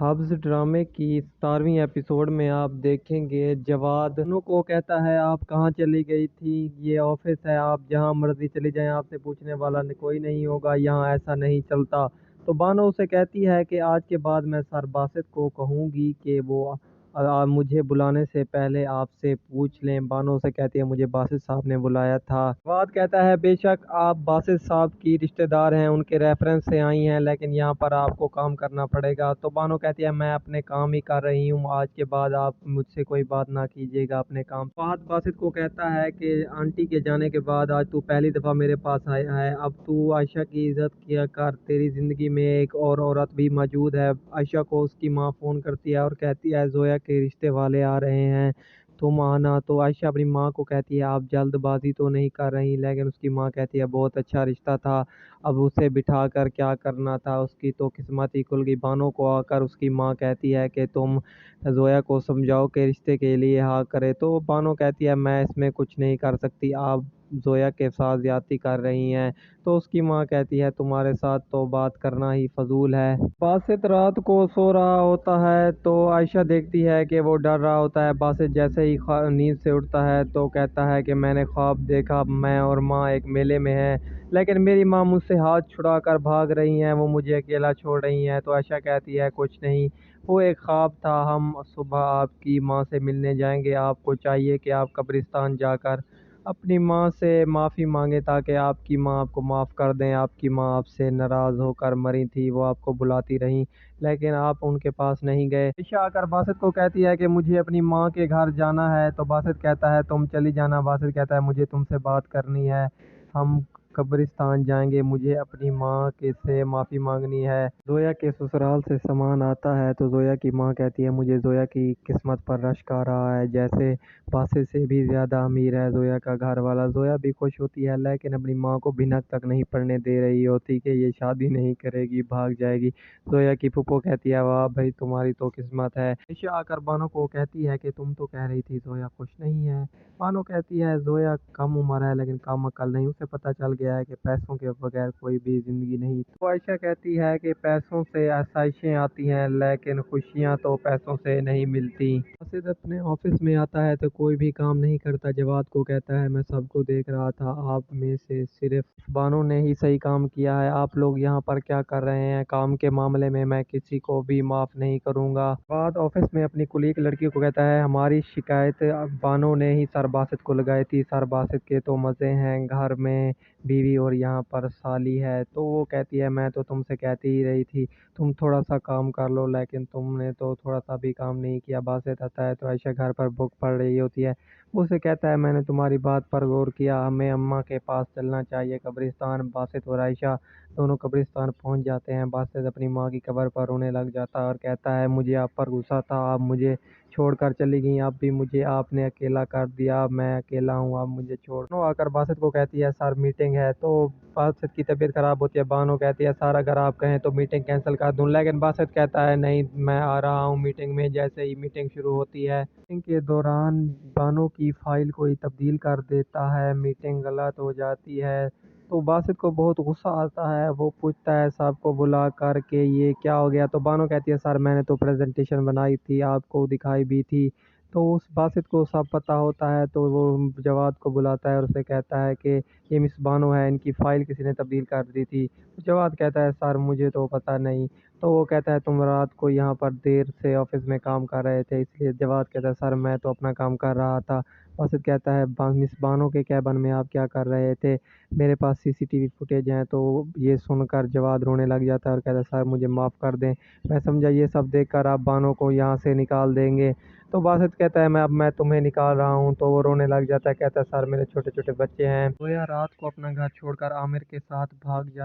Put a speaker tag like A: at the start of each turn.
A: حبس ڈرامے کی 17ویں ایپیسوڈ میں آپ دیکھیں گے جواد انو کو کہتا ہے آپ کہاں چلی گئی تھی، یہ آفس ہے، آپ جہاں مرضی چلی جائیں، آپ سے پوچھنے والا کوئی نہیں ہوگا، یہاں ایسا نہیں چلتا۔ تو بانو اسے کہتی ہے کہ آج کے بعد میں سر باسط کو کہوں گی کہ وہ مجھے بلانے سے پہلے آپ سے پوچھ لیں۔ بانو اسے کہتی ہے مجھے باسط صاحب نے بلایا تھا۔ جواد کہتا ہے بے شک آپ باسط صاحب کی رشتہ دار ہیں، ان کے ریفرنس سے آئی ہیں، لیکن یہاں پر آپ کو کام کرنا پڑے گا۔ تو بانو کہتی ہے میں اپنے کام ہی کر رہی ہوں، آج کے بعد آپ مجھ سے کوئی بات نہ کیجیے گا اپنے کام۔ فہد باسط کو کہتا ہے کہ آنٹی کے جانے کے بعد آج تو پہلی دفعہ میرے پاس آیا ہے، اب تو عائشہ کی عزت کیا کر، تیری زندگی میں ایک اور عورت بھی موجود ہے۔ عائشہ کو اس کی ماں فون کرتی ہے اور کہتی ہے زویا کے رشتے والے آ رہے ہیں، تم آنا۔ تو عائشہ اپنی ماں کو کہتی ہے آپ جلد بازی تو نہیں کر رہی، لیکن اس کی ماں کہتی ہے بہت اچھا رشتہ تھا، اب اسے بٹھا کر کیا کرنا تھا، اس کی تو قسمت ہی کھل گئی۔ بانو کو آ کر اس کی ماں کہتی ہے کہ تم زویا کو سمجھاؤ کہ رشتے کے لیے ہاں کرے۔ تو بانو کہتی ہے میں اس میں کچھ نہیں کر سکتی، آپ زویا کے ساتھ زیادتی کر رہی ہیں۔ تو اس کی ماں کہتی ہے تمہارے ساتھ تو بات کرنا ہی فضول ہے۔ باسط رات کو سو رہا ہوتا ہے تو عائشہ دیکھتی ہے کہ وہ ڈر رہا ہوتا ہے۔ باسط جیسے ہی نیند سے اٹھتا ہے تو کہتا ہے کہ میں نے خواب دیکھا، میں اور ماں ایک میلے میں ہیں، لیکن میری ماں مجھ سے ہاتھ چھڑا کر بھاگ رہی ہیں، وہ مجھے اکیلا چھوڑ رہی ہیں۔ تو عائشہ کہتی ہے کچھ نہیں، وہ ایک خواب تھا، ہم صبح آپ کی ماں سے ملنے جائیں گے، آپ کو چاہیے کہ آپ قبرستان جا کر اپنی ماں سے معافی مانگیں تاکہ آپ کی ماں آپ کو معاف کر دیں۔ آپ کی ماں آپ سے ناراض ہو کر مری تھی، وہ آپ کو بلاتی رہیں، لیکن آپ ان کے پاس نہیں گئے۔ عائشہ آ کر باسط کو کہتی ہے کہ مجھے اپنی ماں کے گھر جانا ہے۔ تو باسط کہتا ہے تم چلی جانا۔ باسط کہتا ہے مجھے تم سے بات کرنی ہے، ہم قبرستان جائیں گے، مجھے اپنی ماں کے سے معافی مانگنی ہے۔ زویا کے سسرال سے سامان آتا ہے تو زویا کی ماں کہتی ہے مجھے زویا کی قسمت پر رشک آ رہا ہے، جیسے باسط سے بھی زیادہ امیر ہے زویا کا گھر والا۔ زویا بھی خوش ہوتی ہے لیکن اپنی ماں کو بھنک تک نہیں پڑنے دے رہی ہوتی کہ یہ شادی نہیں کرے گی، بھاگ جائے گی۔ زویا کی پھپھو کہتی ہے واہ بھائی تمہاری تو قسمت ہے۔ عائشہ آ کر بانو کو کہتی ہے کہ تم تو کہہ رہی تھی زویا خوش نہیں ہے۔ بانو کہتی ہے زویا کم عمر ہے لیکن کم عقل نہیں، اسے پتہ چل گیا ہے کہ پیسوں کے بغیر کوئی بھی زندگی نہیں۔ تو عائشہ کہتی ہے کہ پیسوں سے آسائشیں آتی ہیں لیکن خوشیاں تو پیسوں سے نہیں ملتی۔ باسط اپنے آفس میں آتا ہے تو کوئی بھی کام نہیں کرتا۔ جواد کو کہتا ہے میں سب کو دیکھ رہا تھا، آپ میں سے صرف بانو نے ہی صحیح کام کیا ہے، آپ لوگ یہاں پر کیا کر رہے ہیں، کام کے معاملے میں کسی کو بھی معاف نہیں کروں گا۔ جواد آفس میں اپنی کلیگ لڑکی کو کہتا ہے ہماری شکایت بانو نے ہی سر باسط کو لگائی تھی، سر باسط کے تو مزے ہیں، گھر میں بیوی اور یہاں پر سالی ہے۔ تو وہ کہتی ہے میں تو تم سے کہتی ہی رہی تھی تم تھوڑا سا کام کر لو، لیکن تم نے تو تھوڑا سا بھی کام نہیں کیا۔ باسط آتا ہے تو عائشہ گھر پر بک پڑھ رہی ہوتی ہے، اسے کہتا ہے میں نے تمہاری بات پر غور کیا، ہمیں اماں کے پاس چلنا چاہیے قبرستان۔ باسط اور عائشہ دونوں قبرستان پہنچ جاتے ہیں۔ باسط اپنی ماں کی قبر پر رونے لگ جاتا ہے اور کہتا ہے مجھے آپ پر غصہ تھا، آپ مجھے چھوڑ کر چلی گئیں، اب بھی مجھے آپ نے اکیلا کر دیا، اب میں اکیلا ہوں، اب مجھے چھوڑ۔ بانو آ کر باسط کو کہتی ہے سر میٹنگ ہے۔ تو باسط کی طبیعت خراب ہوتی ہے، بانو کہتی ہے سر اگر آپ کہیں تو میٹنگ کینسل کر دوں، لیکن باسط کہتا ہے نہیں میں آ رہا ہوں میٹنگ میں۔ جیسے ہی میٹنگ شروع ہوتی ہے، میٹنگ کے دوران بانو کی فائل کوئی تبدیل کر دیتا ہے، میٹنگ غلط ہو جاتی ہے تو باسط کو بہت غصہ آتا ہے، وہ پوچھتا ہے سب کو بلا کر کہ یہ کیا ہو گیا۔ تو بانو کہتی ہے سر میں نے تو پریزنٹیشن بنائی تھی، آپ کو دکھائی بھی تھی۔ تو اس باسط کو سب پتہ ہوتا ہے تو وہ جواد کو بلاتا ہے اور اسے کہتا ہے کہ یہ مس بانو ہے، ان کی فائل کسی نے تبدیل کر دی تھی۔ جواد کہتا ہے سر مجھے تو پتہ نہیں۔ تو وہ کہتا ہے تم رات کو یہاں پر دیر سے آفس میں کام کر رہے تھے اس لیے۔ جواد کہتا ہے سر میں تو اپنا کام کر رہا تھا۔ باسط کہتا ہے مس بانو کے کیبن میں آپ کیا کر رہے تھے، میرے پاس سی سی ٹی وی فوٹیج ہیں۔ تو یہ سن کر جواد رونے لگ جاتا ہے اور کہتا ہے سر مجھے معاف کر دیں، میں سمجھا یہ سب دیکھ کر آپ بانو کو یہاں سے نکال دیں گے۔ تو باسط کہتا ہے میں تمہیں نکال رہا ہوں۔ تو وہ رونے لگ جاتا ہے، کہتا ہے سر میرے چھوٹے چھوٹے بچے ہیں۔ زویا رات کو اپنا گھر چھوڑ کر عامر کے ساتھ بھاگ جاتا